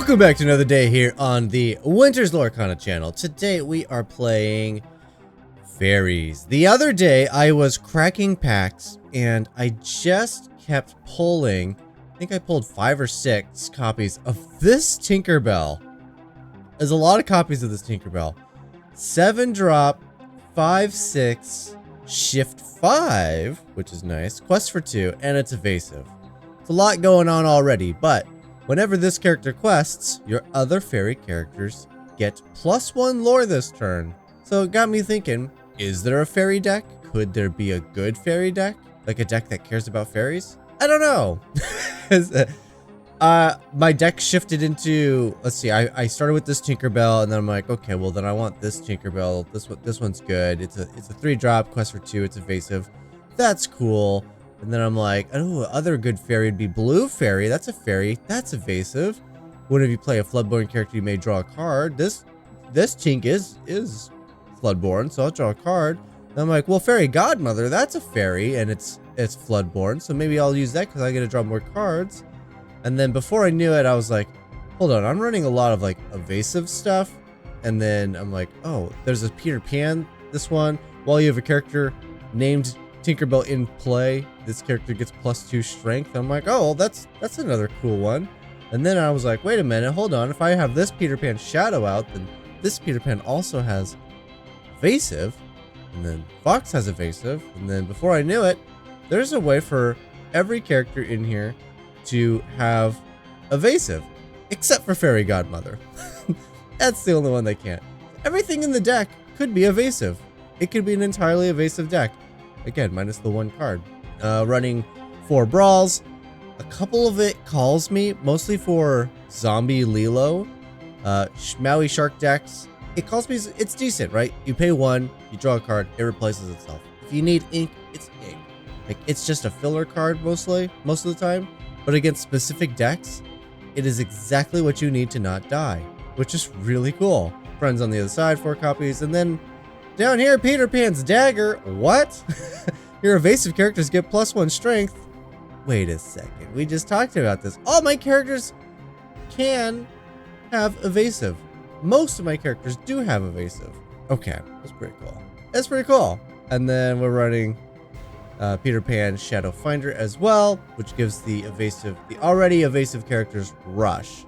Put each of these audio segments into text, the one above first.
Welcome back to another day here on the Winter's Lorcana channel. Today we are playing fairies. The other day I was cracking packs and I just kept pulling, I think I pulled 5 or 6 copies of this Tinkerbell. There's a lot of copies of this Tinkerbell. 7 drop, 5, 6, shift 5, which is nice, quest for 2, and it's evasive. It's a lot going on already, but whenever this character quests, your other fairy characters get +1 lore this turn. So it got me thinking, is there a fairy deck? Could there be a good fairy deck? Like a deck that cares about fairies? I don't know. My deck shifted into, let's see, I started with this Tinkerbell and then I'm like, okay, well then I want this Tinkerbell. This one's good. It's a 3 drop, quest for 2, it's evasive. That's cool. And then I'm like, oh, other good fairy would be Blue Fairy. That's a fairy. That's evasive. Whenever you play a Floodborn character, you may draw a card. This Tink is Floodborn, so I'll draw a card. And I'm like, well, Fairy Godmother, that's a fairy, and it's Floodborn, so maybe I'll use that because I get to draw more cards. And then before I knew it, I was like, hold on, I'm running a lot of like evasive stuff. And then I'm like, oh, there's a Peter Pan, this one. While you have a character named Tinkerbell in play, this character gets +2 strength. I'm like, oh, well, that's another cool one. And then I was like, wait a minute, hold on. If I have this Peter Pan shadow out, then this Peter Pan also has evasive, and then Fox has evasive, and then before I knew it, there's a way for every character in here to have evasive, except for Fairy Godmother. That's the only one that can't. Everything in the deck could be evasive. It could be an entirely evasive deck. Again, minus the 1 card. Running 4 brawls. A couple of it calls me, mostly for zombie Lilo. Maui Shark decks. It calls me, it's decent, right? You pay 1, you draw a card, it replaces itself. If you need ink, it's ink. Like, it's just a filler card most of the time. But against specific decks, it is exactly what you need to not die, which is really cool. Friends on the other side, 4 copies, and then down here, Peter Pan's dagger. What? Your evasive characters get +1 strength. Wait a second. We just talked about this. All my characters can have evasive. Most of my characters do have evasive. Okay, that's pretty cool. That's pretty cool. And then we're running Peter Pan Shadow Finder as well, which gives the already evasive characters rush.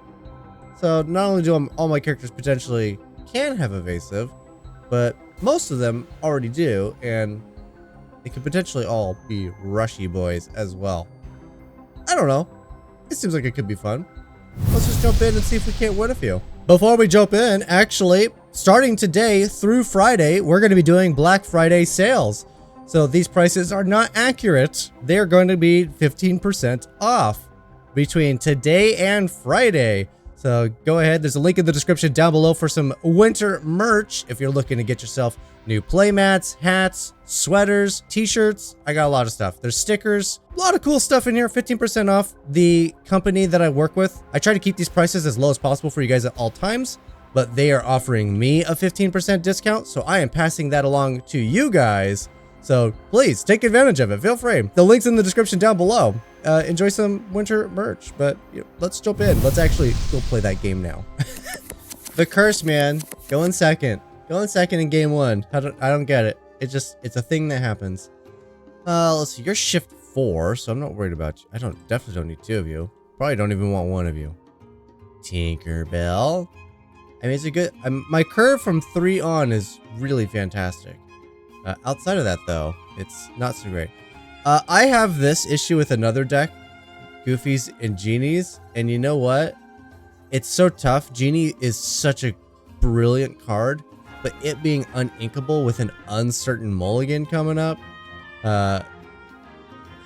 So not only do all my characters potentially can have evasive, but most of them already do, and they could potentially all be rushy boys as well. I don't know. It seems like it could be fun. Let's just jump in and see if we can't win a few. Before we jump in, actually, starting today through Friday, we're going to be doing Black Friday sales. So these prices are not accurate. They're going to be 15% off between today and Friday. So go ahead, there's a link in the description down below for some winter merch if you're looking to get yourself new playmats, hats, sweaters, t-shirts. I got a lot of stuff. There's stickers, a lot of cool stuff in here, 15% off. The company that I work with, I try to keep these prices as low as possible for you guys at all times, but they are offering me a 15% discount, so I am passing that along to you guys. So please take advantage of it. Feel free. The link's in the description down below. Enjoy some winter merch, but let's jump in. Let's actually go play that game now. The curse, man. Go in second. Go in second in game 1. I don't get it. It's a thing that happens. Let's see. You're shift 4, so I'm not worried about you. Definitely don't need 2 of you. Probably don't even want 1 of you. Tinkerbell. I mean, it's a good. My curve from 3 on is really fantastic. Outside of that, though, it's not so great. I have this issue with another deck, Goofies and Genies, and you know what? It's so tough. Genie is such a brilliant card, but it being uninkable with an uncertain mulligan coming up, I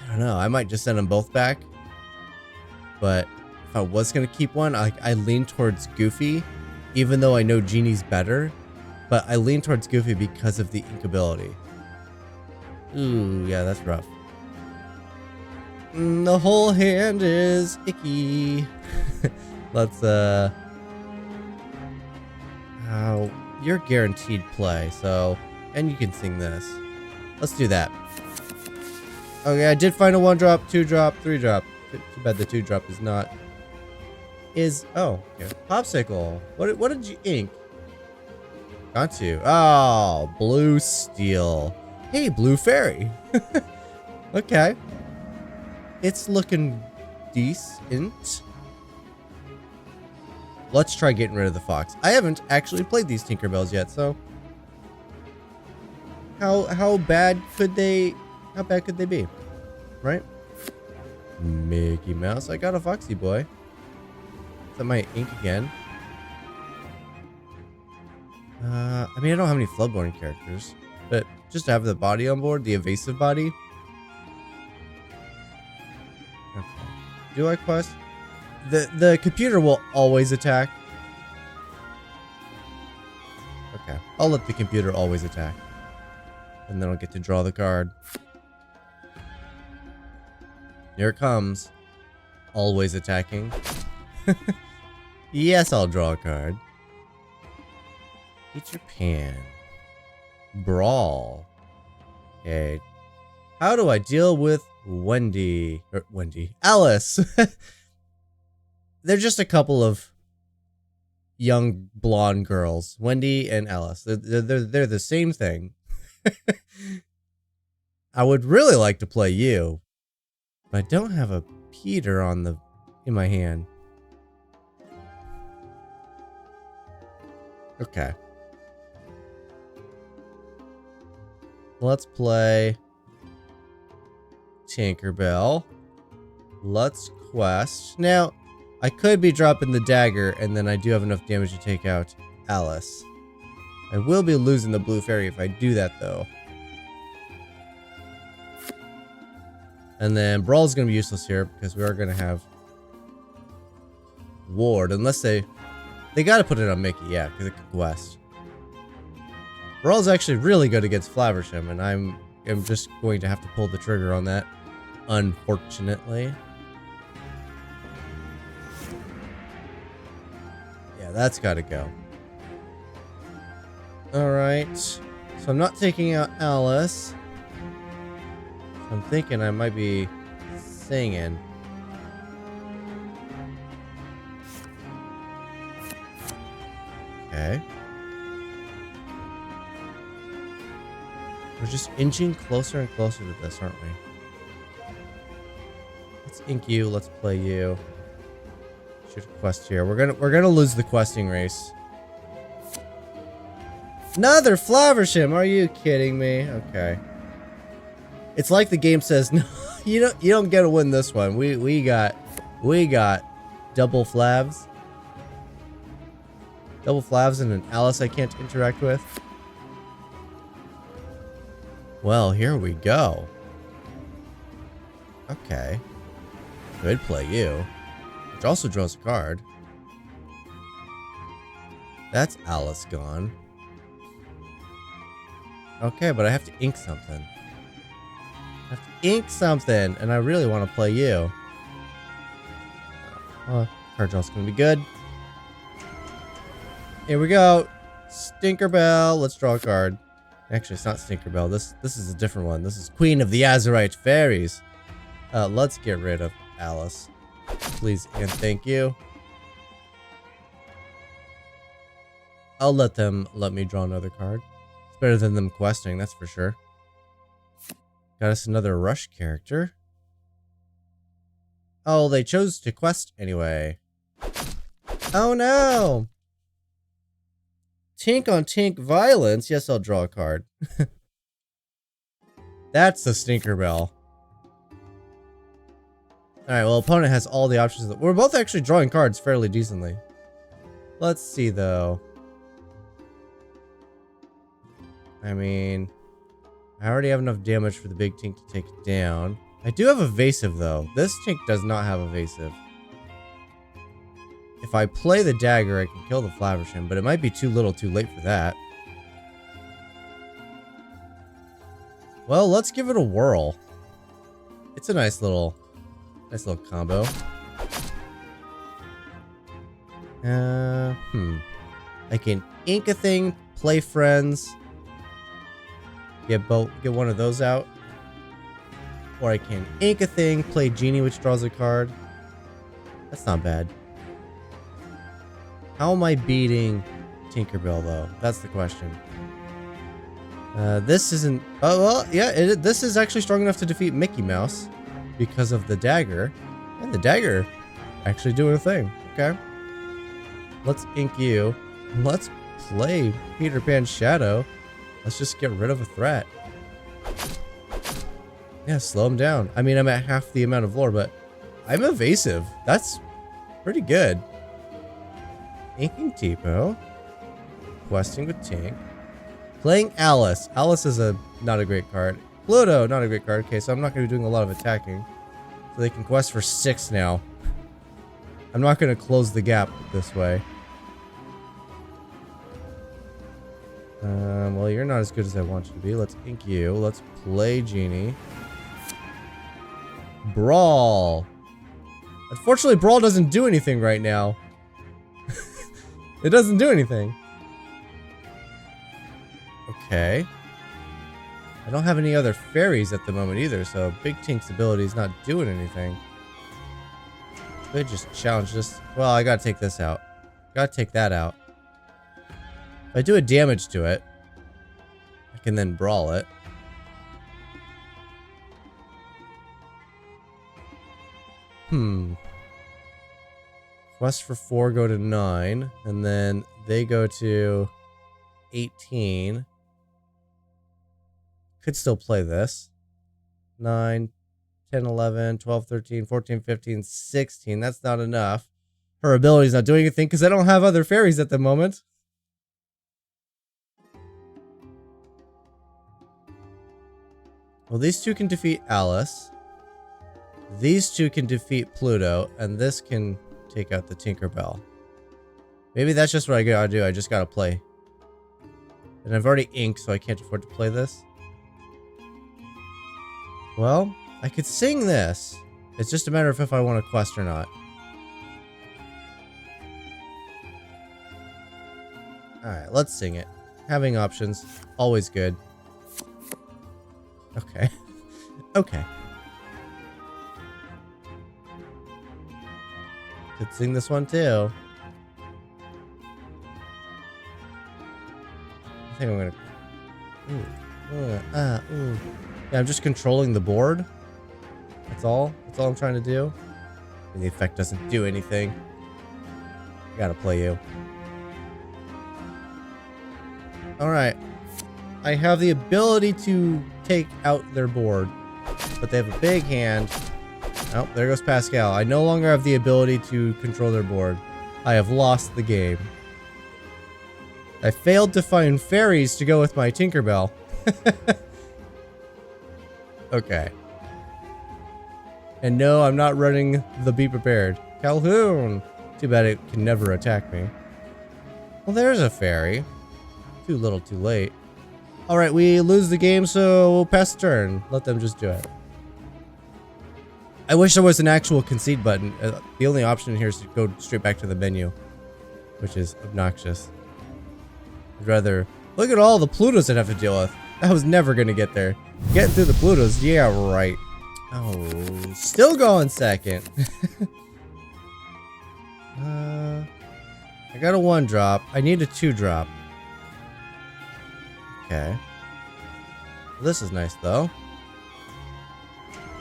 don't know. I might just send them both back. But if I was going to keep one, I lean towards Goofy, even though I know Genie's better. But I lean towards Goofy because of the inkability. Ooh, yeah, that's rough. The whole hand is icky. Let's, you're guaranteed play, so, and you can sing this. Let's do that. Okay, I did find a 1 drop, 2 drop, 3 drop. Too bad the 2 drop is not is... Oh, okay. Popsicle. What did you ink? Got to. Oh, blue steel. Hey, blue fairy. Okay. It's looking decent. Let's try getting rid of the fox. I haven't actually played these Tinkerbells yet, so... How bad could they be? Right? Mickey Mouse. I got a foxy boy. Is that my ink again? I mean, I don't have any Floodborne characters, but just to have the body on board, the evasive body. Okay. Do I quest? The computer will always attack. Okay. I'll let the computer always attack. And then I'll get to draw the card. Here it comes. Always attacking. Yes, I'll draw a card. Peter Pan. Brawl. Okay. How do I deal with Alice. They're just a couple of young blonde girls. Wendy and Alice. They're the same thing. I would really like to play you, but I don't have a Peter in my hand. Okay. Let's play Tinkerbell. Let's quest. Now, I could be dropping the dagger, and then I do have enough damage to take out Alice. I will be losing the blue fairy if I do that, though. And then Brawl's going to be useless here, because we are going to have Ward, unless they got to put it on Mickey, yeah, because it could quest. Brawl's actually really good against Flaversham, and I'm just going to have to pull the trigger on that, unfortunately. Yeah, that's got to go. Alright, so I'm not taking out Alice. I'm thinking I might be singing. Okay. We're just inching closer and closer to this, aren't we? Let's ink you. Let's play you. Should quest here. We're gonna lose the questing race. Another Flaversham. Are you kidding me? Okay. It's like the game says, no, you don't get to win this one. We got double Flavs. Double Flavs and an Alice I can't interact with. Well, here we go. Okay. Could play you. Which also draws a card. That's Alice gone. Okay, but I have to ink something. I have to ink something, and I really want to play you. Card draw's gonna be good. Here we go. Stinkerbell. Let's draw a card. Actually, it's not Stinkerbell. This is a different one. This is Queen of the Azurite Fairies. Let's get rid of Alice. Please and thank you. I'll let me draw another card. It's better than them questing, that's for sure. Got us another Rush character. Oh, they chose to quest anyway. Oh no! Tink on Tink violence. Yes, I'll draw a card. That's the Stinkerbell. Alright, well, opponent has all the options. We're both actually drawing cards fairly decently. Let's see, though. I mean, I already have enough damage for the big Tink to take it down. I do have evasive, though. This Tink does not have evasive. If I play the dagger, I can kill the Flaversham, but it might be too little too late for that. Well, let's give it a whirl. It's a nice little combo. I can ink a thing, play friends. Get one of those out. Or I can ink a thing, play Genie, which draws a card. That's not bad. How am I beating Tinkerbell, though? That's the question. This isn't... Oh, well, yeah, this is actually strong enough to defeat Mickey Mouse because of the dagger. And the dagger actually doing a thing. Okay. Let's ink you. Let's play Peter Pan's Shadow. Let's just get rid of a threat. Yeah, slow him down. I mean, I'm at half the amount of lore, but I'm evasive. That's pretty good. Inking Tipo. Questing with Tink. Playing Alice. Alice is not a great card. Pluto, not a great card. Okay, so I'm not going to be doing a lot of attacking. So they can quest for 6 now. I'm not going to close the gap this way. Well, you're not as good as I want you to be. Let's ink you. Let's play Genie. Brawl. Unfortunately, Brawl doesn't do anything right now. It doesn't do anything. Okay. I don't have any other fairies at the moment either, so Big Tink's ability is not doing anything. Could just challenge this. Well, I gotta take this out. Gotta take that out. If I do a damage to it, I can then brawl it. Quest for 4 go to 9, and then they go to 18. Could still play this. 9, 10, 11, 12, 13, 14, 15, 16. That's not enough. Her ability's not doing anything because I don't have other fairies at the moment. Well, these two can defeat Alice. These two can defeat Pluto, and this can take out the Tinkerbell. Maybe that's just what I gotta do. I just gotta play. And I've already inked, so I can't afford to play this. Well, I could sing this. It's just a matter of if I want to quest or not. Alright, let's sing it. Having options, always good. Okay. Okay. Could sing this one too. I think I'm gonna... Ooh. Yeah, I'm just controlling the board. That's all. That's all I'm trying to do. And the effect doesn't do anything. I gotta play you. Alright. I have the ability to take out their board. But they have a big hand. Oh, there goes Pascal. I no longer have the ability to control their board. I have lost the game. I failed to find fairies to go with my Tinkerbell. Okay. And no, I'm not running the Be Prepared. Calhoun! Too bad it can never attack me. Well, there's a fairy. Too little, too late. Alright, we lose the game, so we'll pass the turn. Let them just do it. I wish there was an actual concede button. The only option here is to go straight back to the menu, which is obnoxious. I'd rather... Look at all the Plutos I'd have to deal with. I was never going to get there. Getting through the Plutos, yeah, right. Oh, still going second. I got a 1-drop. I need a 2-drop. Okay. Well, this is nice, though.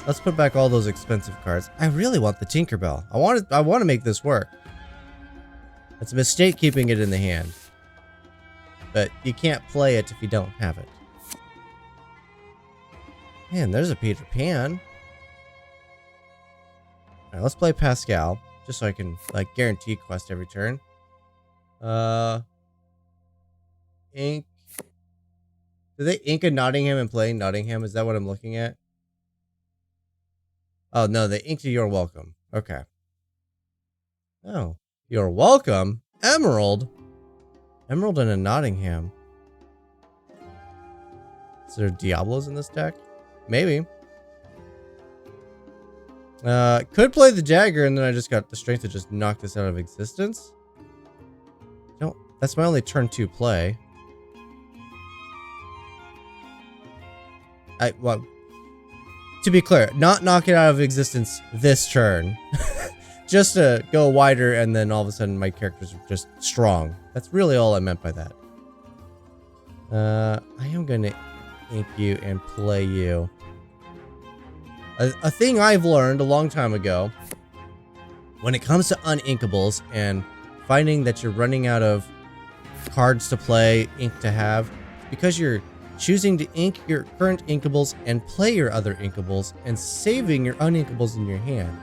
Let's put back all those expensive cards. I really want the Tinkerbell. I want to make this work. It's a mistake keeping it in the hand. But you can't play it if you don't have it. Man, there's a Peter Pan. Alright, let's play Pascal. Just so I can, like, guarantee quest every turn. Ink. Do they ink a Nottingham and play Nottingham? Is that what I'm looking at? Oh, no, they inked a You're Welcome. Okay. Oh. You're Welcome? Emerald? Emerald and a Nottingham. Is there Diablos in this deck? Maybe. Could play the Dagger, and then I just got the strength to just knock this out of existence. No, that's my only turn 2 play. Well, to be clear, not knock it out of existence this turn. just to go wider, and then all of a sudden my characters are just strong. That's really all I meant by that. I am gonna ink you and play you. A thing I've learned a long time ago, when it comes to uninkables and finding that you're running out of cards to play, ink to have, because you're choosing to ink your current inkables and play your other inkables and saving your uninkables in your hand.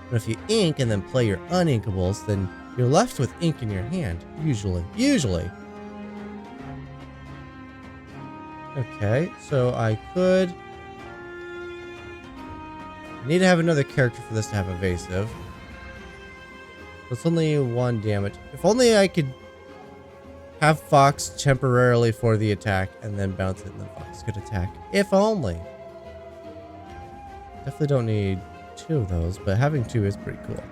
But if you ink and then play your uninkables, then you're left with ink in your hand, usually. Okay, so I could... I need to have another character for this to have evasive. It's only 1 damage. If only I could have Fox temporarily for the attack and then bounce it and then Fox could attack. If only. Definitely don't need 2 of those, but having 2 is pretty cool.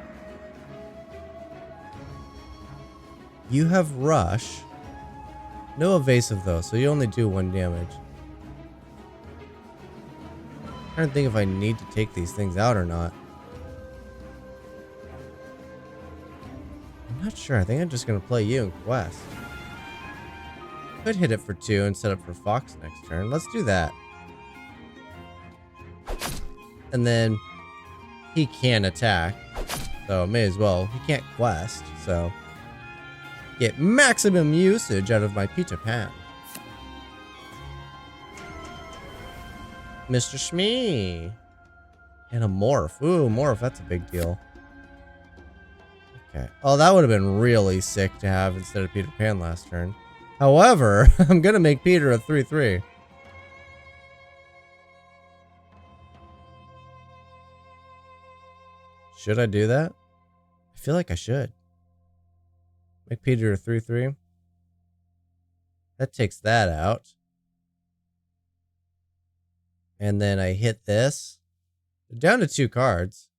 You have Rush. No evasive though, so you only do 1 damage. I'm trying to think if I need to take these things out or not. I'm not sure. I think I'm just going to play you in Quest. Could hit it for 2 and set up for Fox next turn. Let's do that. And then he can attack. So may as well. He can't Quest, so get maximum usage out of my Peter Pan. Mr. Shmee. And a Morph. Ooh, Morph, that's a big deal. Okay. Oh, that would have been really sick to have instead of Peter Pan last turn. However, I'm going to make Peter a 3/3. Should I do that? I feel like I should. Make Peter a 3/3. That takes that out. And then I hit this. Down to 2 cards.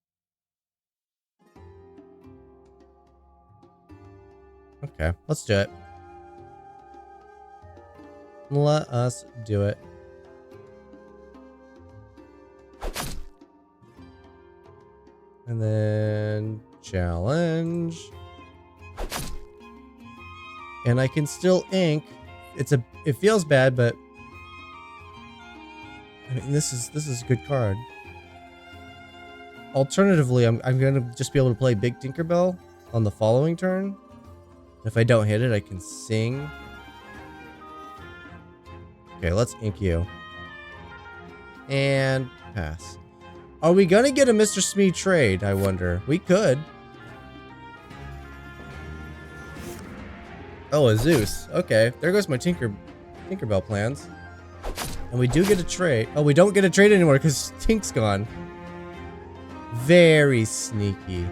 Okay, let's do it. Let us do it. And then challenge. And I can still ink. It feels bad, but I mean this is a good card. Alternatively, I'm gonna just be able to play Big Tinkerbell on the following turn. If I don't hit it, I can sing. Okay, let's ink you. And pass. Are we gonna get a Mr. Smee trade, I wonder? We could. Oh, a Zeus. Okay, there goes my Tinkerbell plans. And we do get a trade. Oh, we don't get a trade anymore because Tink's gone. Very sneaky.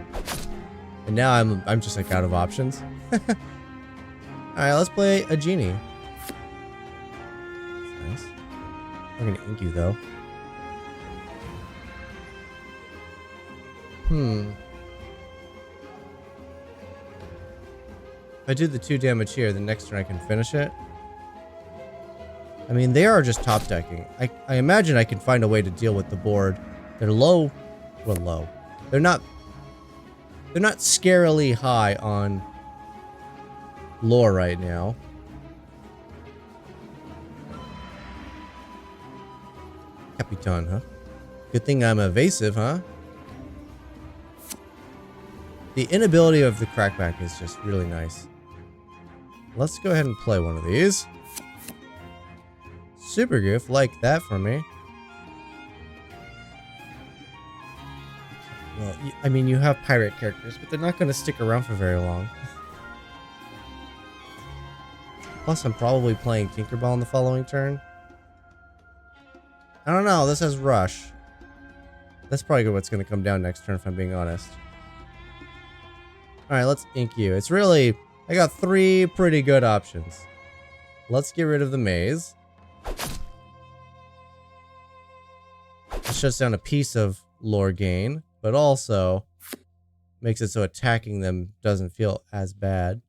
And now I'm just like out of options. Alright, let's play a genie. That's nice. I'm gonna ink you though. If I do the 2 damage here, the next turn I can finish it. I mean, they are just top decking. I imagine I can find a way to deal with the board. They're low. Well, low. They're not scarily high on lore right now. Capitan, huh? Good thing I'm evasive, huh? The inability of the crackback is just really nice. Let's go ahead and play one of these. Super Goof, like that from me. Well, I mean, you have pirate characters, but they're not going to stick around for very long. Plus, I'm probably playing Tinkerbell on the following turn. I don't know, this has Rush. That's probably what's going to come down next turn, if I'm being honest. Alright, let's ink you. It's really... I got 3 pretty good options. Let's get rid of the maze. It shuts down a piece of lore gain, but also makes it so attacking them doesn't feel as bad.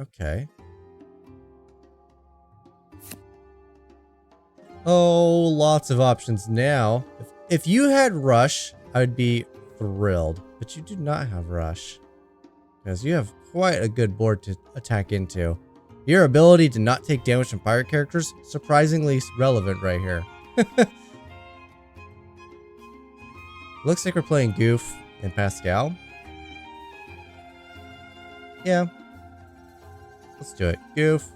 Okay. Oh, lots of options now. If you had Rush, I would be thrilled. But you do not have Rush. Because you have quite a good board to attack into. Your ability to not take damage from pirate characters, surprisingly relevant right here. Looks like we're playing Goof and Pascal. Yeah. Let's do it. Goof.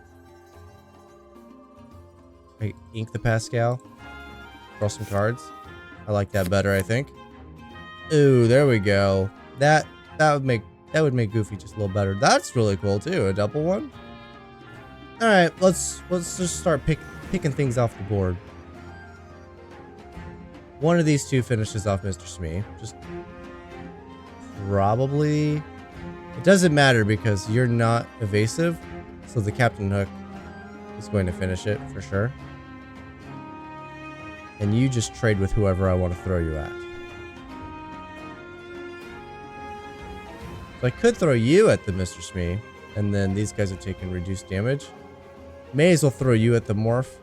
I ink the Pascal. Draw some cards. I like that better, I think. Ooh, there we go. That would make Goofy just a little better. That's really cool too. A double one. All right, let's just start picking things off the board. One of these two finishes off Mr. Smee. Just probably. It doesn't matter because you're not evasive, so the Captain Hook is going to finish it for sure. And you just trade with whoever I want to throw you at. So I could throw you at the Mr. Smee, and then these guys are taking reduced damage. May as well throw you at the Morph.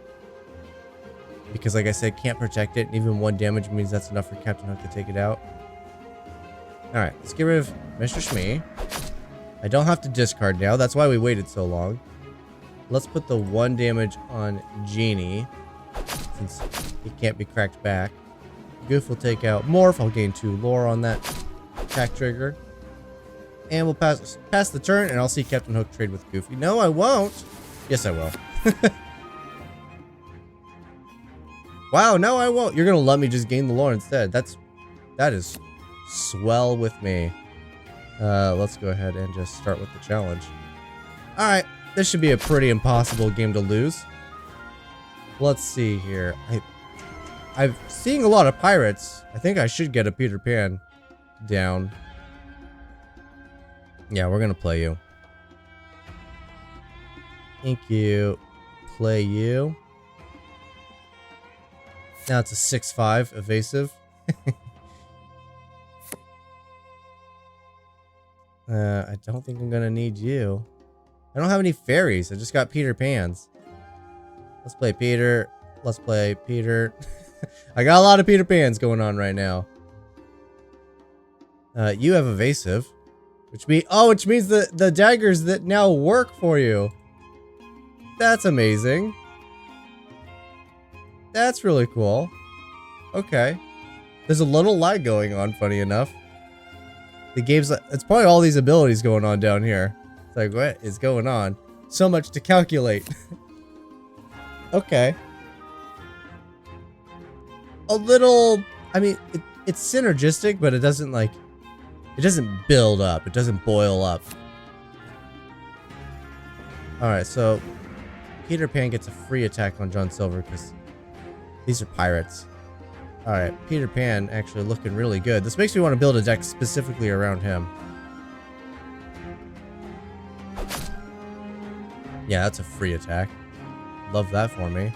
Because like I said, can't protect it, and even 1 damage means that's enough for Captain Hook to take it out. Alright, let's get rid of Mr. Smee. I don't have to discard now, that's why we waited so long. Let's put the 1 damage on Genie, since he can't be cracked back. Goof will take out Morph. I'll gain 2 lore on that attack trigger. And we'll pass the turn, and I'll see Captain Hook trade with Goofy. No, I won't. Yes, I will. Wow, no, I won't. You're gonna let me just gain the lore instead. That is swell with me. Let's go ahead and just start with the challenge. All right, this should be a pretty impossible game to lose. Let's see here. I'm seeing a lot of pirates. I think I should get a Peter Pan down. Yeah, we're gonna play you. Thank you. Play you. Now it's a 6/5 evasive. I don't think I'm gonna need you. I don't have any fairies. I just got Peter Pans. Let's play Peter. Let's play Peter. I got a lot of Peter Pans going on right now. You have evasive, which means the daggers that now work for you. That's amazing. That's really cool. Okay. There's a little lag going on, funny enough. The game's it's probably all these abilities going on down here. It's like, what is going on? So much to calculate. Okay. A little, I mean, it's synergistic, but it doesn't build up. It doesn't boil up. Alright, so Peter Pan gets a free attack on John Silver because these are pirates. Alright, Peter Pan actually looking really good. This makes me want to build a deck specifically around him. Yeah, that's a free attack. Love that for me.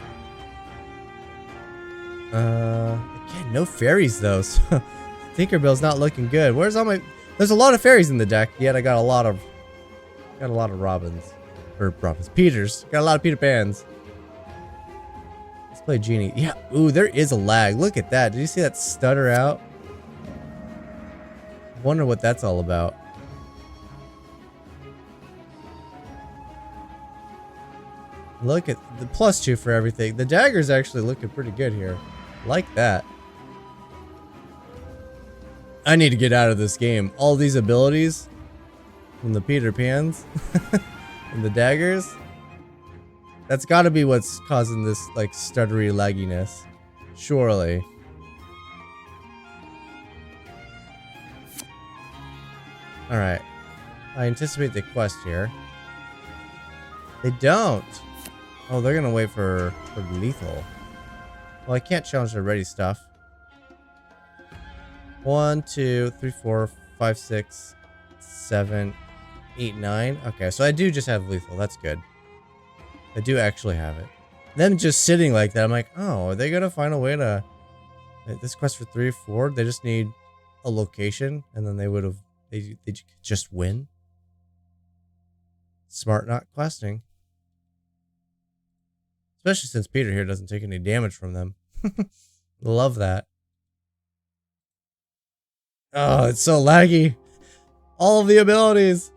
Again, no fairies though, so Tinkerbell's not looking good. Where's all my... There's a lot of fairies in the deck, yet I got a lot of Robins. Or Robins. Peters. Got a lot of Peter Pans. Let's play Genie. Yeah, ooh, there is a lag. Look at that. Did you see that stutter out? Wonder what that's all about. Look at the +2 for everything. The dagger's actually looking pretty good here. Like that. I need to get out of this game. All these abilities from the Peter Pans and the daggers. That's got to be what's causing this like stuttery lagginess. Surely. Alright. I anticipate the quest here. They don't. Oh, they're gonna wait for lethal. Well, I can't challenge their ready stuff. 1, 2, 3, 4, 5, 6, 7, 8, 9. Okay, so I do just have lethal. That's good. I do actually have it. Them just sitting like that, I'm like, oh, are they gonna find a way to... This quest for 3 or 4, they just need a location, and then they would have... They just win. Smart not questing. Especially since Peter here doesn't take any damage from them. Love that. Oh, it's so laggy. All of the abilities.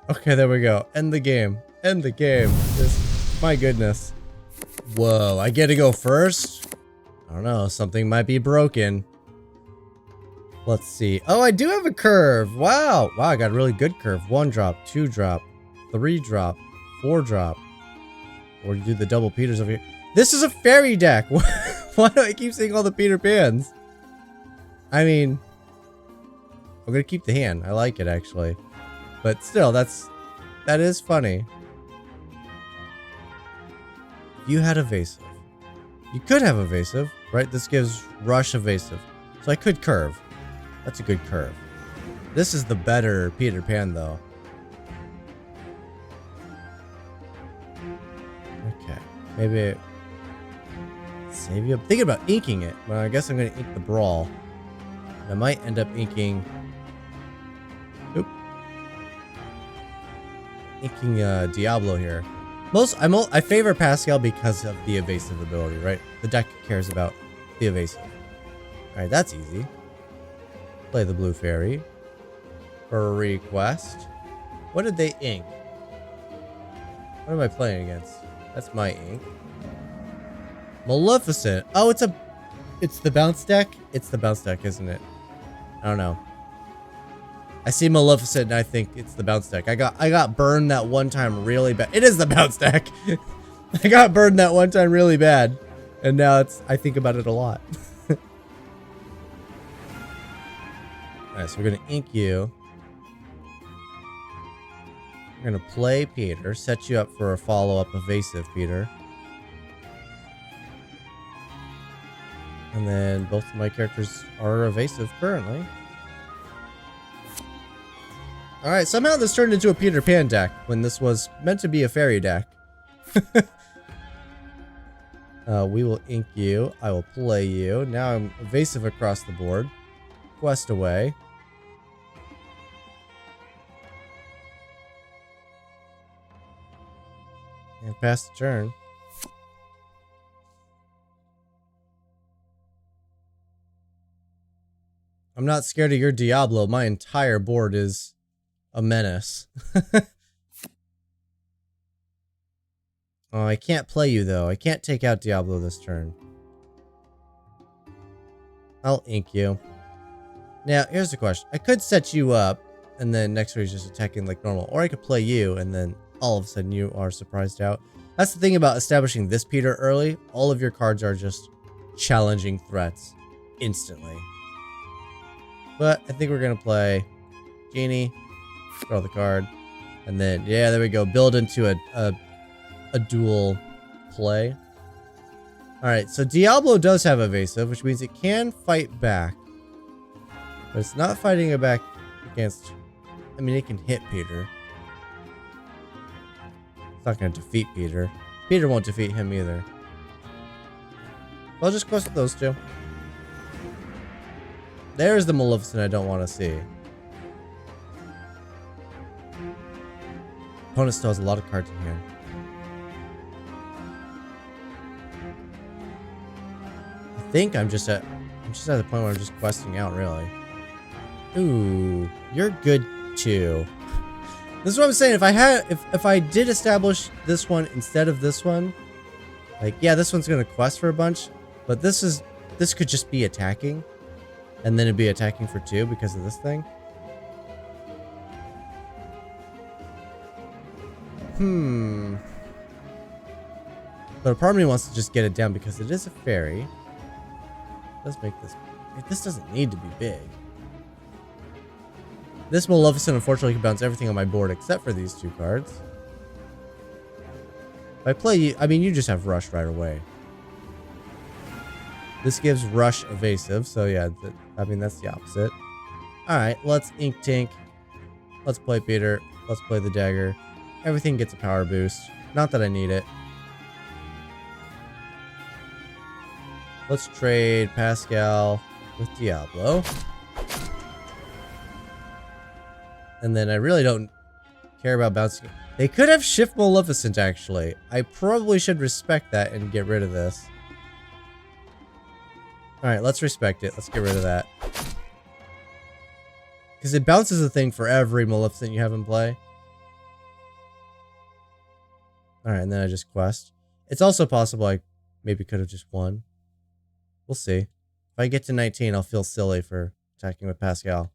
Okay, there we go. End the game. End the game. My goodness. Whoa, I get to go first? I don't know. Something might be broken. Let's see. Oh, I do have a curve. Wow. Wow, I got a really good curve. 1 drop, 2 drop, 3 drop, 4 drop. Or you do the double Peters over here. This is a fairy deck. Why do I keep seeing all the Peter Pans? I mean, I'm gonna keep the hand. I like it actually. But still, that is funny. If you had evasive, you could have evasive, right? This gives rush evasive. So I could curve. That's a good curve. This is the better Peter Pan though. Okay. Maybe save you. I'm thinking about inking it. Well, I guess I'm gonna ink the brawl. I might end up inking. Oop. Inking Diablo here. I favor Pascal because of the evasive ability, right? The deck cares about the evasive. Alright, that's easy. Play the blue fairy. For a request. What did they ink? What am I playing against? That's my ink. Maleficent. Oh, it's the bounce deck? It's the bounce deck, isn't it? I don't know. I see Maleficent and I think it's the bounce deck. I got burned that one time really bad. It is the bounce deck. I got burned that one time really bad. And now I think about it a lot. Alright, so we're gonna ink you. We're gonna play Peter, set you up for a follow-up evasive Peter. And then both of my characters are evasive currently. Alright, somehow this turned into a Peter Pan deck when this was meant to be a fairy deck. We will ink you. I will play you. Now I'm evasive across the board. Quest away. And pass the turn. I'm not scared of your Diablo. My entire board is a menace. Oh, I can't play you though. I can't take out Diablo this turn. I'll ink you. Now, here's the question. I could set you up, and then next turn he's just attacking like normal. Or I could play you, and then all of a sudden you are surprised out. That's the thing about establishing this Peter early. All of your cards are just challenging threats instantly. But I think we're going to play Genie. Draw the card. And then, yeah, there we go. Build into a dual play. Alright, so Diablo does have evasive, which means it can fight back. But it's not fighting it back against... I mean, it can hit Peter. It's not going to defeat Peter. Peter won't defeat him either. I'll just quest with those two. There's the Maleficent I don't want to see. Opponent still has a lot of cards in hand. I think I'm just at the point where I'm just questing out, really. Ooh, you're good too. This is what I'm saying. If I did establish this one instead of this one, like, yeah, this one's gonna quest for a bunch, but this could just be attacking, and then it'd be attacking for 2 because of this thing. But a part of me wants to just get it down because it is a fairy. It does make this doesn't need to be big. This Maleficent unfortunately can bounce everything on my board except for these 2 cards. If I play you, I mean, you just have rush right away. This gives rush evasive, so yeah, I mean, that's the opposite. Alright, let's ink tink. Let's play Peter. Let's play the dagger. Everything gets a power boost. Not that I need it. Let's trade Pascal with Diablo. And then I really don't... care about bouncing. They could have Shift Maleficent, actually. I probably should respect that and get rid of this. Alright, let's respect it. Let's get rid of that. Because it bounces a thing for every Maleficent you have in play. Alright, and then I just quest. It's also possible I maybe could have just won. We'll see. If I get to 19, I'll feel silly for attacking with Pascal.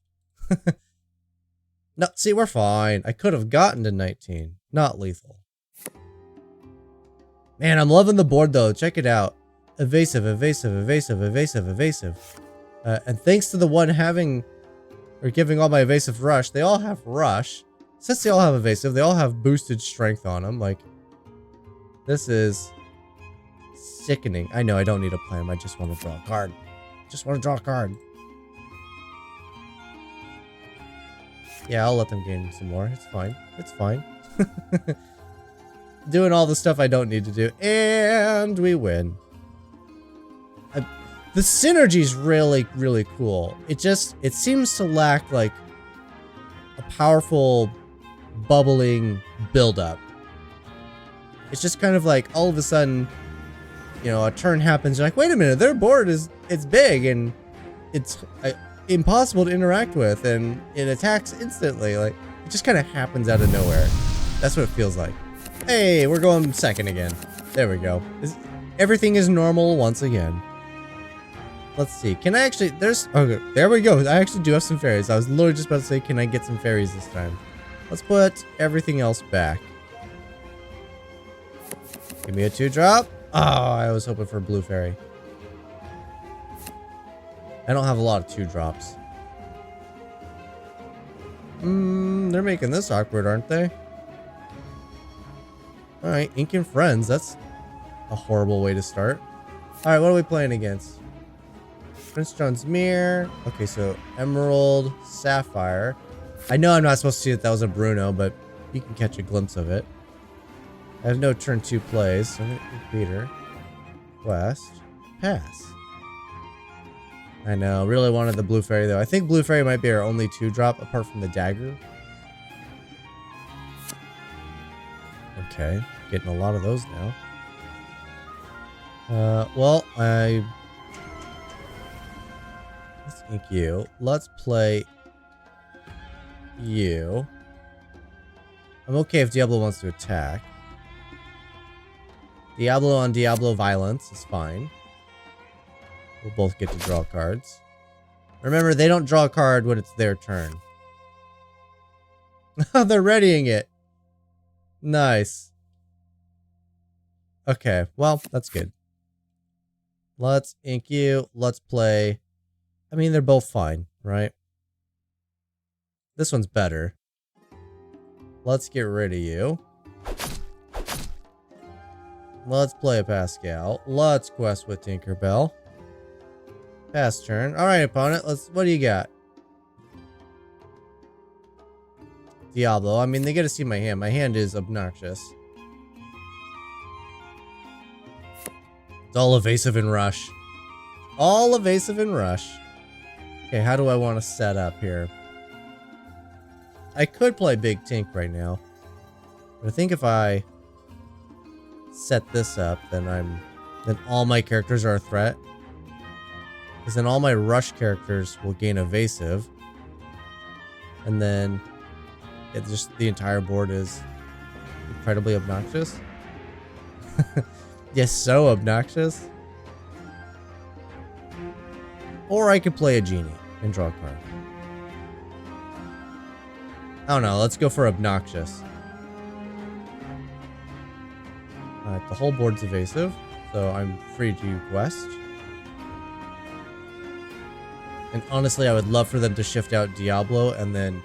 No, see, we're fine. I could have gotten to 19. Not lethal. Man, I'm loving the board, though. Check it out. Evasive, evasive, evasive, evasive, evasive. And thanks to the one having, or giving all my evasive rush, they all have rush. Since they all have evasive, they all have boosted strength on them. Like, this is sickening. I know I don't need a plan. I just want to draw a card. Just want to draw a card. Yeah, I'll let them gain some more. It's fine. It's fine. Doing all the stuff I don't need to do. And we win. The synergy's really, really cool. It seems to lack, like, a powerful, bubbling build-up. It's just kind of like, all of a sudden, you know, a turn happens. You're like, wait a minute, their board it's big, and it's impossible to interact with, and it attacks instantly. Like, it just kind of happens out of nowhere. That's what it feels like. Hey, we're going second again. There we go. Everything is normal once again. Let's see. Can I actually... Okay, there we go. I actually do have some fairies. I was literally just about to say, can I get some fairies this time? Let's put everything else back. Give me a 2-drop. Oh, I was hoping for a blue fairy. I don't have a lot of 2-drops. They're making this awkward, aren't they? Alright, Ink and Friends. That's a horrible way to start. Alright, what are we playing against? Prince John's Mirror. Okay, so Emerald, Sapphire. I know I'm not supposed to see that was a Bruno, but you can catch a glimpse of it. I have no turn 2 plays, so I'm going to Peter. Quest. Pass. I know, really wanted the blue fairy though. I think blue fairy might be our only 2-drop apart from the dagger. Okay, getting a lot of those now. Well, let's ink you. Let's play you. I'm okay if Diablo wants to attack. Diablo on Diablo violence is fine. We'll both get to draw cards. Remember, they don't draw a card when it's their turn. They're readying it. Nice. Okay, well, that's good. Let's ink you. Let's play. I mean, they're both fine, right? This one's better. Let's get rid of you. Let's play a Pascal. Let's quest with Tinkerbell. Pass turn. Alright, opponent. What do you got? Diablo. I mean, they get to see my hand. My hand is obnoxious. It's all evasive and rush. All evasive and rush. Okay, how do I want to set up here? I could play Big Tink right now. But I think if I set this up, then all my characters are a threat. Because then all my rush characters will gain evasive. And then the entire board is incredibly obnoxious. Yes, so obnoxious. Or I could play a genie and draw a card. I don't know, let's go for obnoxious. Alright, the whole board's evasive, so I'm free to quest. And honestly, I would love for them to shift out Diablo and then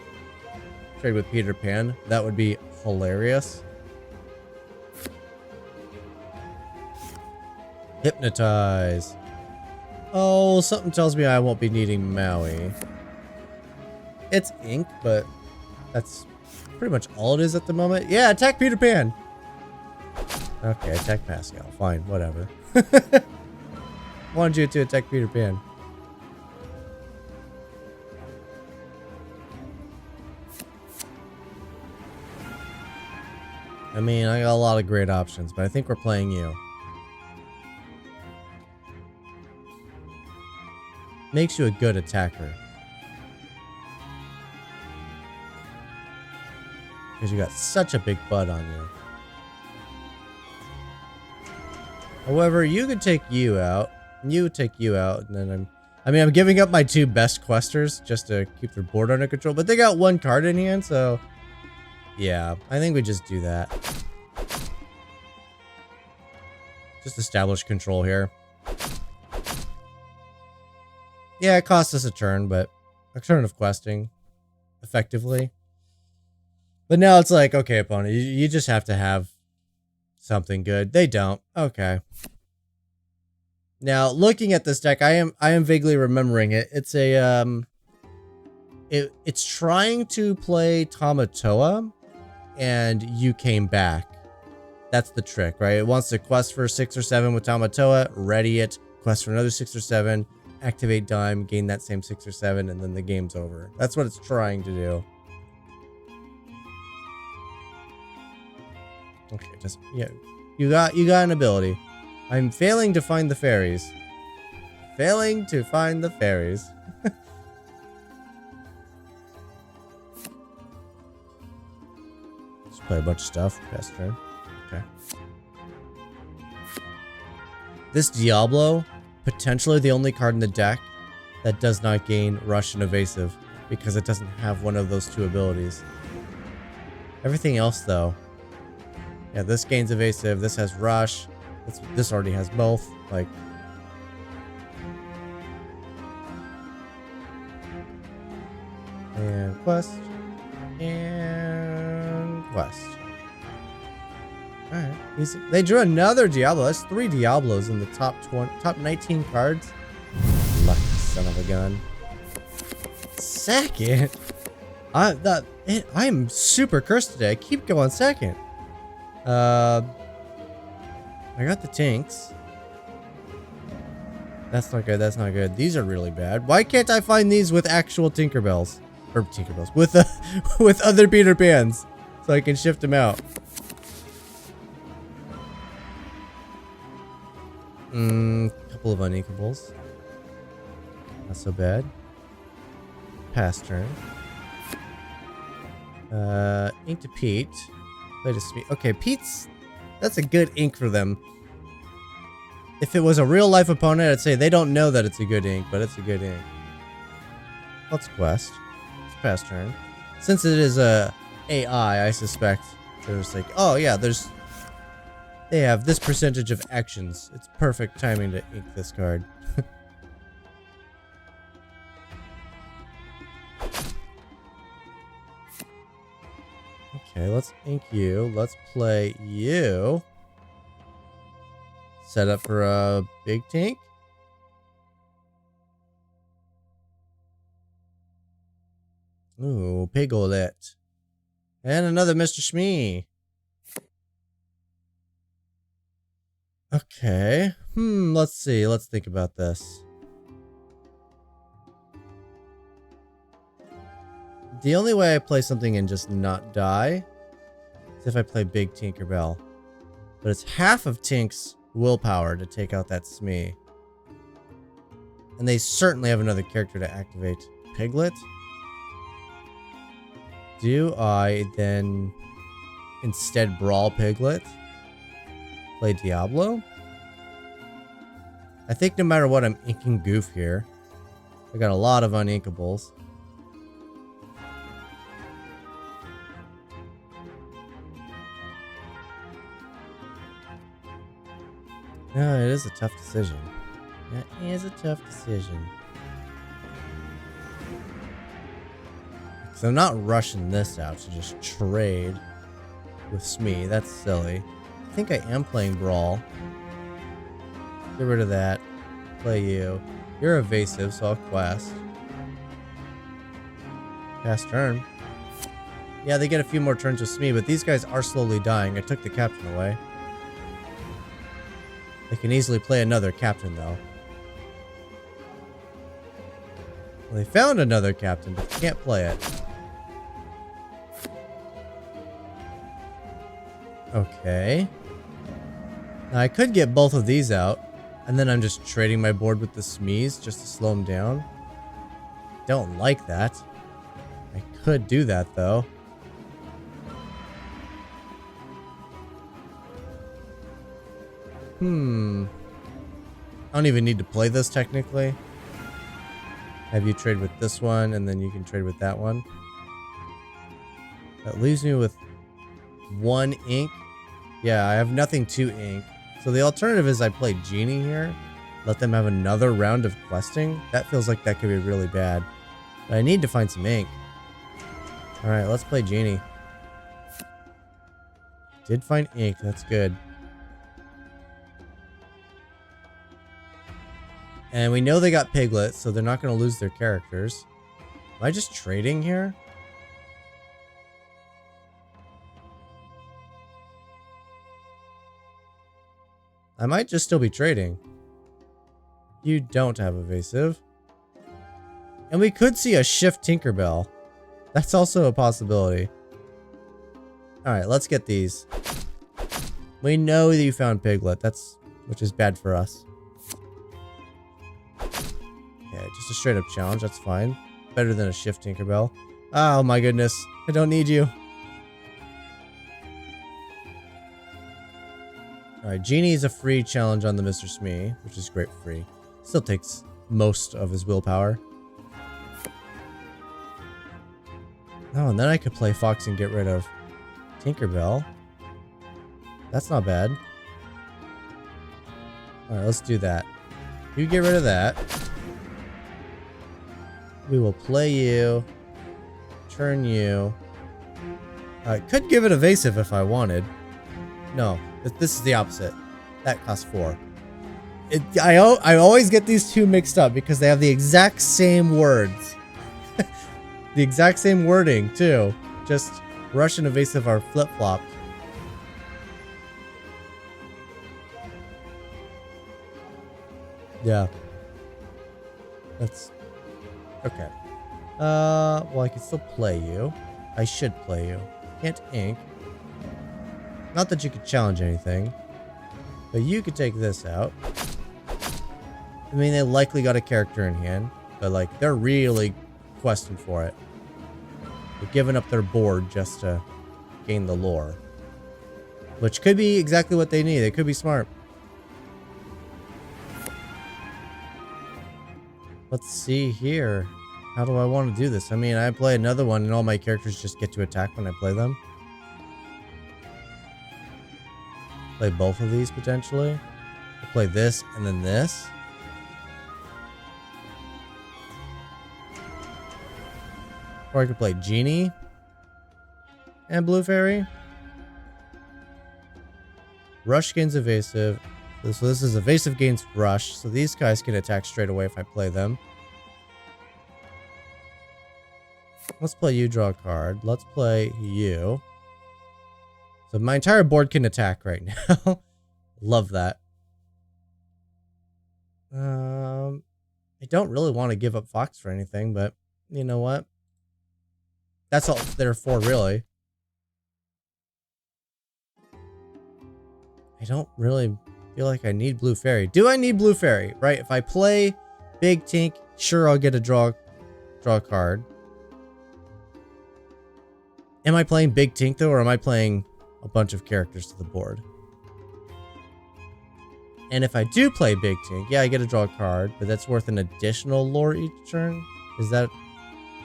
trade with Peter Pan. That would be hilarious. Hypnotize. Oh, something tells me I won't be needing Maui. It's ink, but that's pretty much all it is at the moment. Yeah, attack Peter Pan. Okay, attack Pascal. Fine, whatever. Wanted you to attack Peter Pan. I mean, I got a lot of great options, but I think we're playing you. Makes you a good attacker. Because you got such a big butt on you. However, you could take you out. You take you out, and then I'm giving up my 2 best questers just to keep their board under control, but they got 1 card in hand, so yeah, I think we just do that. Just establish control here. Yeah, it costs us a turn, but a turn of questing, effectively. But now it's like, okay, opponent, you just have to have something good. They don't. Okay. Now, looking at this deck, I am vaguely remembering it. It's a it's trying to play Tamatoa, and you came back. That's the trick, right? It wants to quest for 6 or 7 with Tamatoa, ready it, quest for another 6 or 7, activate Dime, gain that same 6 or 7, and then the game's over. That's what it's trying to do. Okay, just yeah, you got an ability. I'm failing to find the fairies. Failing to find the fairies. Just play a bunch of stuff. Pass turn. Okay. This Diablo, potentially the only card in the deck that does not gain Rush and Evasive, because it doesn't have one of those 2 abilities. Everything else, though. Yeah, this gains Evasive. This has Rush. This already has both. Like, and quest, and quest. All right, they drew another Diablo. That's 3 Diablos in the top 19 cards. Lucky son of a gun. Second, I'm super cursed today. I keep going second. I got the tanks. That's not good. That's not good. These are really bad. Why can't I find these with actual Tinkerbells? Or Tinkerbells. With with other Peter Pans. So I can shift them out. Couple of Uninkables. Not so bad. Pass turn. Ink to Pete. Play to Smee. Okay, Pete's... That's a good ink for them. If it was a real life opponent, I'd say they don't know that it's a good ink, but it's a good ink. Let's quest. Let's pass turn. Since it is a AI, I suspect there's like, oh yeah, they have this percentage of actions. It's perfect timing to ink this card. Okay, let's ink you. Let's play you. Set up for a big tank. Ooh, Piglet. And another Mr. Shmee. Okay. Let's see. Let's think about this. The only way I play something and just not die is if I play Big Tinkerbell. But it's half of Tink's willpower to take out that Smee. And they certainly have another character to activate. Piglet? Do I then instead Brawl Piglet? Play Diablo? I think no matter what, I'm inking Goof here. I got a lot of uninkables. No, it is a tough decision. That is a tough decision. So I'm not rushing this out to just trade with Smee. That's silly. I think I am playing Brawl. Get rid of that. Play you. You're evasive, so I'll quest. Pass turn. Yeah, they get a few more turns with Smee, but these guys are slowly dying. I took the captain away. They can easily play another captain, though. Well, they found another captain, but they can't play it. Okay. Now I could get both of these out, and then I'm just trading my board with the Smees just to slow them down. Don't like that. I could do that though. I don't even need to play this technically. Have you trade with this one, and then you can trade with that one. That leaves me with 1 ink. Yeah, I have nothing to ink. So the alternative is I play Genie here. Let them have another round of questing. That feels like that could be really bad. But I need to find some ink. Alright, let's play Genie. Did find ink, that's good. And we know they got Piglet, so they're not going to lose their characters. Am I just trading here? I might just still be trading. You don't have evasive. And we could see a shift Tinkerbell. That's also a possibility. Alright, let's get these. We know that you found Piglet, which is bad for us. Okay, just a straight up challenge, that's fine. Better than a shift Tinkerbell. Oh my goodness, I don't need you. Alright, Genie is a free challenge on the Mr. Smee, which is great for free. Still takes most of his willpower. Oh, and then I could play Fox and get rid of Tinkerbell. That's not bad. Alright, let's do that. You get rid of that. We will play you. Turn you. I could give it evasive if I wanted. No, this is the opposite. That costs 4. I always get these two mixed up because they have the exact same words. The exact same wording, too. Just rush and evasive are flip-flopped. Yeah. That's... okay. Well, I can still play you. I should play you. Can't ink. Not that you could challenge anything. But you could take this out. I mean, they likely got a character in hand. But, like, they're really questing for it. They're giving up their board just to gain the lore. Which could be exactly what they need. They could be smart. Let's see here. How do I want to do this? I mean, I play another one and all my characters just get to attack when I play them. Play both of these potentially. I'll play this and then this. Or I could play Genie and Blue Fairy. Rush gains evasive. So this is evasive gains rush. So these guys can attack straight away if I play them. Let's play you, draw a card. Let's play you. So my entire board can attack right now. Love that. I don't really want to give up Fox for anything, but you know what? That's all they're for, really. I don't really feel like I need Blue Fairy. Do I need Blue Fairy? Right? If I play Big Tink, sure, I'll get a draw a card. Am I playing Big Tink, though, or am I playing a bunch of characters to the board? And if I do play Big Tink, yeah, I get to draw a card, but that's worth an additional lore each turn? Is that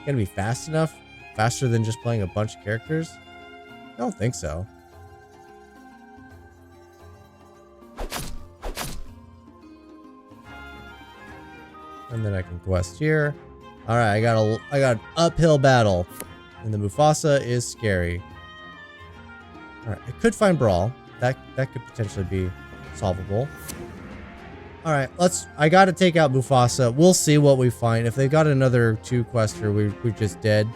gonna be fast enough? Faster than just playing a bunch of characters? I don't think so. And then I can quest here. Alright, I got an uphill battle. And the Mufasa is scary. Alright, I could find Brawl. That could potentially be solvable. Alright, I gotta take out Mufasa. We'll see what we find. If they got another 2 quester, we're just dead.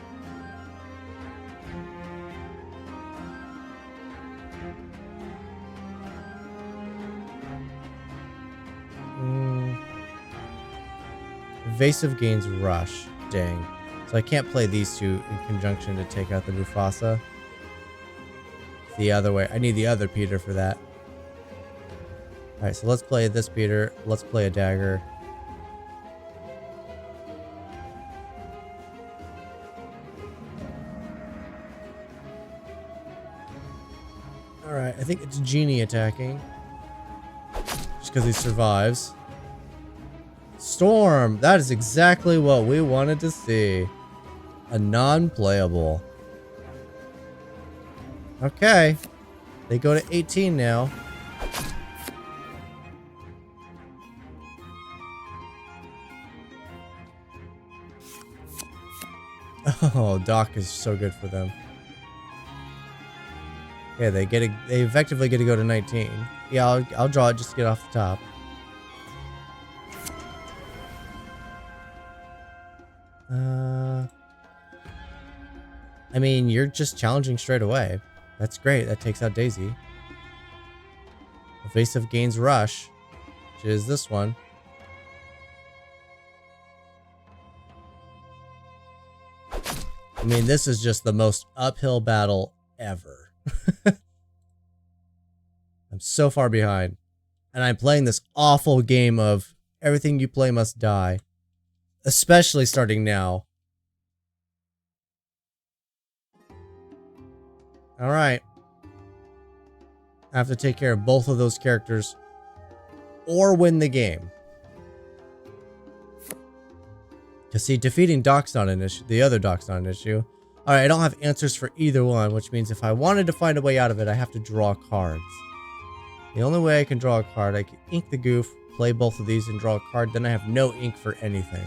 Evasive gains rush. Dang. So I can't play these two in conjunction to take out the Mufasa. the other way. I need the other Peter for that. Alright, so let's play this Peter. Let's play a dagger. Alright, I think it's Genie attacking. Just because he survives. Storm! That is exactly what we wanted to see. A non-playable. Okay. They go to 18 now. Oh, Doc is so good for them. Yeah, they effectively get to go to 19. Yeah, I'll draw it just to get off the top. I mean, you're just challenging straight away. That's great. That takes out Daisy. Evasive gains Rush, which is this one. I mean, this is just the most uphill battle ever. I'm so far behind. And I'm playing this awful game of everything you play must die. Especially starting now. Alright. I have to take care of both of those characters. Or win the game. Because see, defeating Doc's not an issue. The other Doc's not an issue. Alright, I don't have answers for either one, which means if I wanted to find a way out of it, I have to draw cards. The only way I can draw a card, I can ink the goof, play both of these, and draw a card, then I have no ink for anything.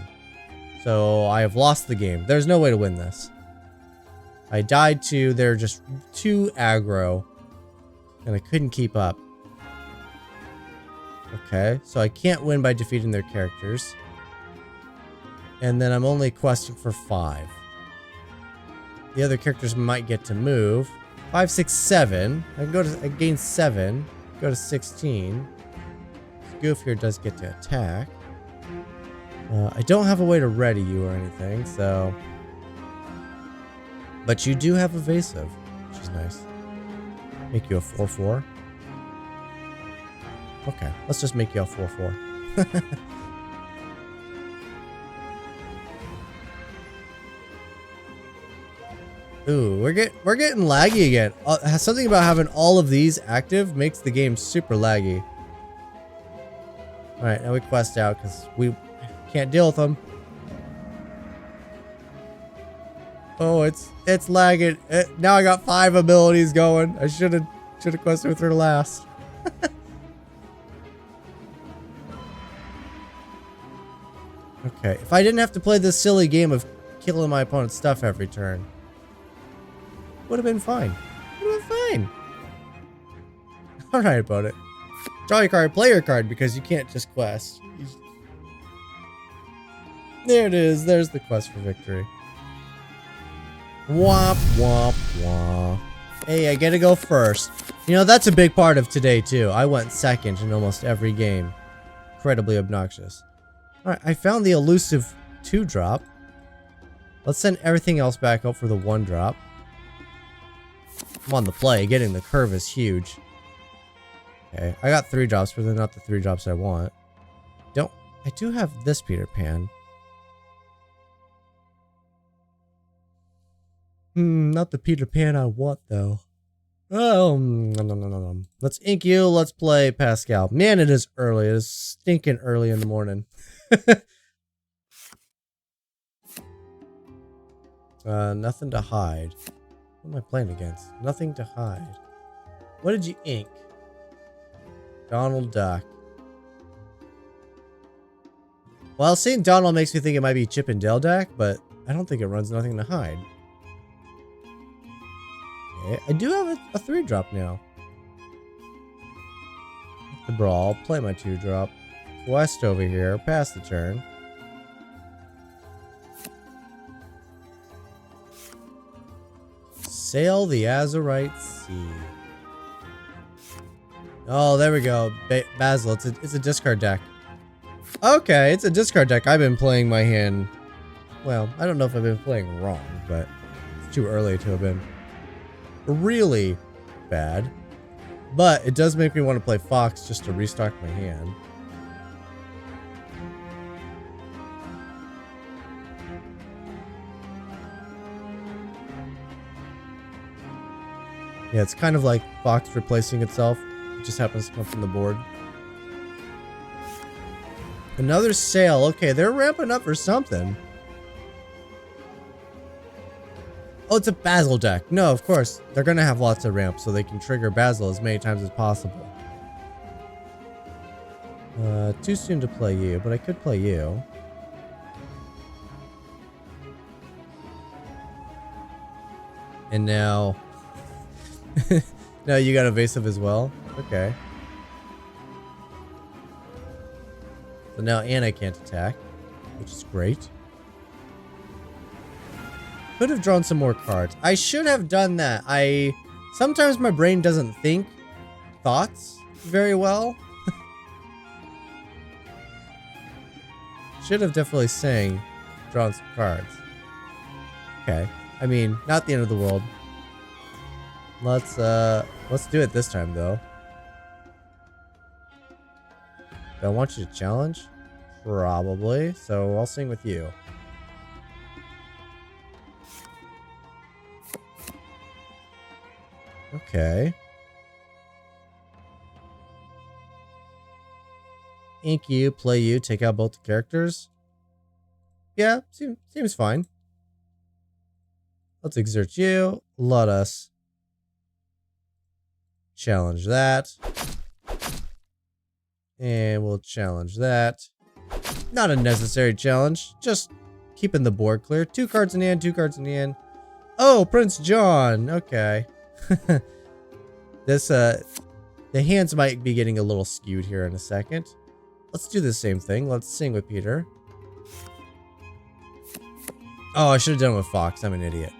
So I have lost the game. There's no way to win this. I died to, they're just too aggro, and I couldn't keep up. Okay, so I can't win by defeating their characters. And then I'm only questing for 5. The other characters might get to move. 5, 6, 7. I gain 7. Go to 16. Goof here does get to attack. I don't have a way to ready you or anything, so... But you do have evasive, which is nice. Make you a 4-4. Okay, let's just make you a 4-4. Ooh, we're getting laggy again. Something about having all of these active makes the game super laggy. All right, now we quest out because we can't deal with them. Oh, it's lagging. Now I got 5 abilities going. I should have quested with her last. Okay, if I didn't have to play this silly game of killing my opponent's stuff every turn, would have been fine. Would have been fine. Alright about it. Draw your card, play your card, because you can't just quest. There it is. There's the quest for victory. Womp, womp, womp. Hey, I get to go first. You know, that's a big part of today, too. I went second in almost every game. Incredibly obnoxious. Alright, I found the elusive 2-drop. Let's send everything else back up for the 1-drop. I'm on the play. Getting the curve is huge. Okay, I got 3 drops, but they're not the 3 drops I want. I do have this Peter Pan. Not the Peter Pan I want, though. Oh, no. Let's ink you. Let's play Pascal. Man, it is early. It is stinking early in the morning. Nothing to hide. What am I playing against? Nothing to hide. What did you ink? Donald Duck. Well, seeing Donald makes me think it might be Chip and Dale deck, but I don't think it runs Nothing to Hide. Okay, I do have a 3-drop now. The Brawl, play my 2-drop. Quest over here, pass the turn. Sail the Azurite Sea. Oh, there we go. Basil, it's a discard deck. Okay, it's a discard deck. I've been playing my hand. Well, I don't know if I've been playing wrong, but it's too early to have been really bad. But it does make me want to play Fox just to restock my hand. Yeah, it's kind of like Fox replacing itself. It just happens to come from the board. Another sale. Okay, they're ramping up for something. Oh, it's a Basil deck. No, of course. They're going to have lots of ramps so they can trigger Basil as many times as possible. Too soon to play you, but I could play you. And now... now you got evasive as well? Okay. So now Anna can't attack, which is great. Could have drawn some more cards. I should have done that. Sometimes my brain doesn't think thoughts very well. Should have definitely drawn some cards. Okay. I mean, not the end of the world. Let's do it this time though. Do I want you to challenge? Probably. So I'll sing with you. Okay. Ink you, play you, take out both the characters. Yeah, seems fine. Let's exert you. Let us challenge that. And we'll challenge that. Not a necessary challenge. Just keeping the board clear. 2 cards in hand, 2 cards in hand. Oh, Prince John. Okay. The hands might be getting a little skewed here in a second. Let's do the same thing. Let's sing with Peter. Oh, I should have done it with Fox. I'm an idiot.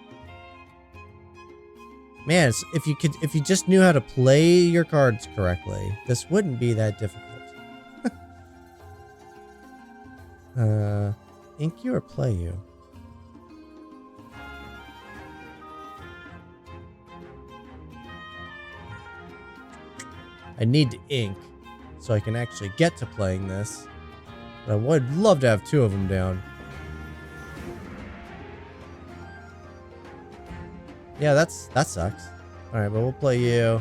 Man, if you just knew how to play your cards correctly, this wouldn't be that difficult. Ink you or play you? I need to ink so I can actually get to playing this. But I would love to have 2 of them down. Yeah, that sucks. Alright, but we'll play you.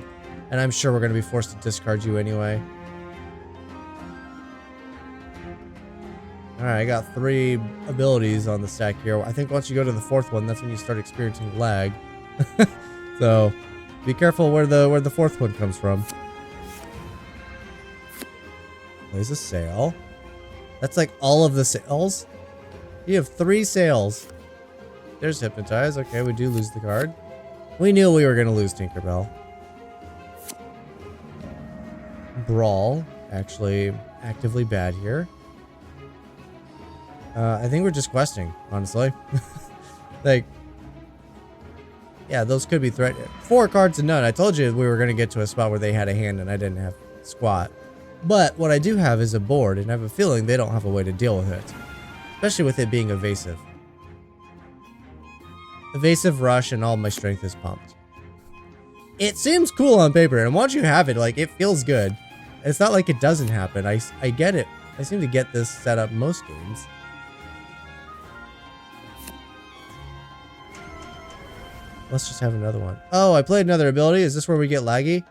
And I'm sure we're going to be forced to discard you anyway. Alright, I got 3 abilities on the stack here. I think once you go to the 4th one, that's when you start experiencing lag. So, be careful where the 4th one comes from. There's a sale. That's like all of the sales. You have 3 sales. There's Hypnotize. Okay, we do lose the card. We knew we were going to lose Tinkerbell. Brawl. Actually, actively bad here. I think we're just questing, honestly. Like, yeah, those could be threatened. 4 cards and none. I told you we were going to get to a spot where they had a hand and I didn't have squat. But what I do have is a board, and I have a feeling they don't have a way to deal with it. Especially with it being evasive. Evasive rush and all my strength is pumped. It seems cool on paper, and once you have it, like, it feels good. It's not like it doesn't happen. I get it. I seem to get this set up most games. Let's just have another one. Oh, I played another ability. Is this where we get laggy?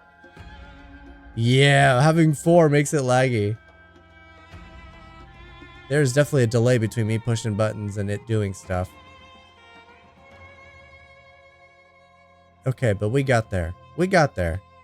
Yeah, having 4 makes it laggy. There's definitely a delay between me pushing buttons and it doing stuff. Okay, but we got there. We got there.